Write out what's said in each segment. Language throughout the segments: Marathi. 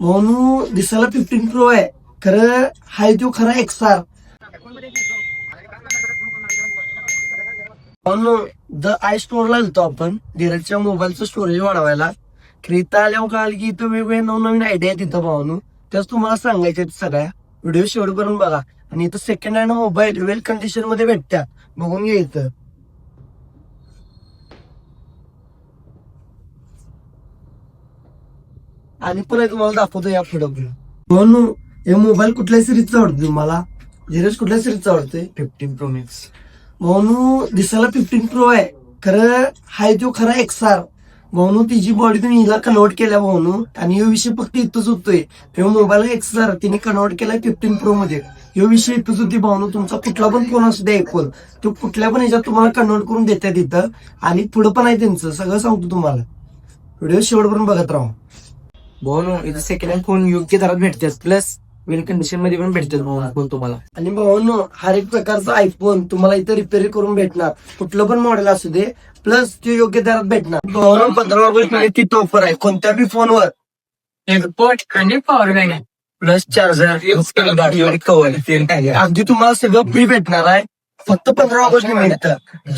म्हणून दिसायला 15 प्रो आहे, खरं हाय तो खरा XR. म्हणून द आय स्टोअरला गेलतो आपण धीरजच्या मोबाईलचं स्टोरेज वाढवायला. इथं आल्यावर कळालं की इथं वेगवेगळे नवनवीन आयडिया आहेत तिथं भावनू. त्याच तुम्हाला सांगायचे आहेत सगळ्या. व्हिडिओ शेअर करून बघा. आणि इथं सेकंड हँड मोबाईल वेल कंडिशन मध्ये भेटतात, बघून घ्या इथं. आणि पुन्हा तुम्हाला दाखवतो या पुढं. म्हणून हे मोबाईल कुठल्या सिरीजचा आवडतो तुम्हाला? धीरज कुठल्या सिरीजचा आवडतोय? 15 Pro Max. म्हणून दिसायला 15 प्रो आहे, खरं हाय तो खरा XR. म्हणून तिची बॉडी तुम्ही हिला कन्वर्ट केल्या म्हणून. आणि हा विषय फक्त इथंच होतोय. तेव्हा मोबाईल XR तिने कन्वर्ट केलाय 15 प्रो मध्ये. हा विषय इथंच होती भावनो. तुमचा कुठला पण फोन असू द्या ऐकून, तो कुठल्या पण ह्याच्यात तुम्हाला कन्वर्ट करून देतात इथं. आणि पुढं पण आहे त्यांचं सगळं सांगतो तुम्हाला. व्हिडिओ शेवटपर्यंत बघत राहा. भाऊ इथे सेकंड हँड फोन योग्य दरात भेटतात, प्लस वेल कंडिशन मध्ये पण भेटतात फोन तुम्हाला. आणि भावांनो हर एक प्रकारचा आयफोन तुम्हाला इथं रिपेअर करून भेटणार, कुठलं पण मॉडेल असू दे, प्लस ते योग्य दरात भेटणार. भावांनो 15 ऑगस्ट तिथं ऑफर आहे कोणत्या बी फोनवर. एअरपोर्ट आणि power bank plus charger cover अगदी तुम्हाला सगळं फ्री भेटणार आहे. फक्त 15 ऑगस्ट निमित्त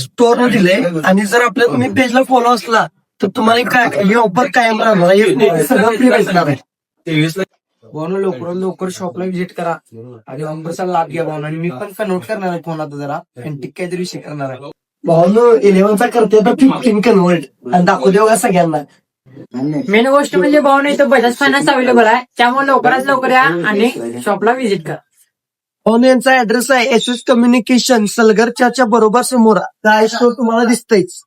स्टोअर मध्ये दिले. आणि जर आपल्या तुम्ही पेजला फॉलो असला तर तुम्हाला काय ही ऑफर कायम राहणार. हे सगळं फ्री भेटणार आहे. भाऊ लवकरात लवकर शॉपला व्हिजिट करा आणि ऑफरचा लाभ घ्या भाऊ. आणि मी पण कन्वर्ट करणार आहे फोन आता जरा अँटिक काहीतरी विषय करणार आहे भावांनो 11चा करते तर 15 कन्वर्ट आणि दाखवू देऊ का सगळ्यांना. मेन गोष्ट म्हणजे भावना इथं बजाज फायनान्स अवेलेबल आहे, त्यामुळे लवकरात लवकर या आणि शॉपला व्हिजिट करा. भावांनो यांचा ऍड्रेस आहे SS कम्युनिकेशन सलगरच्या बरोबर समोर. काय स्टोर तुम्हाला दिसतंयच.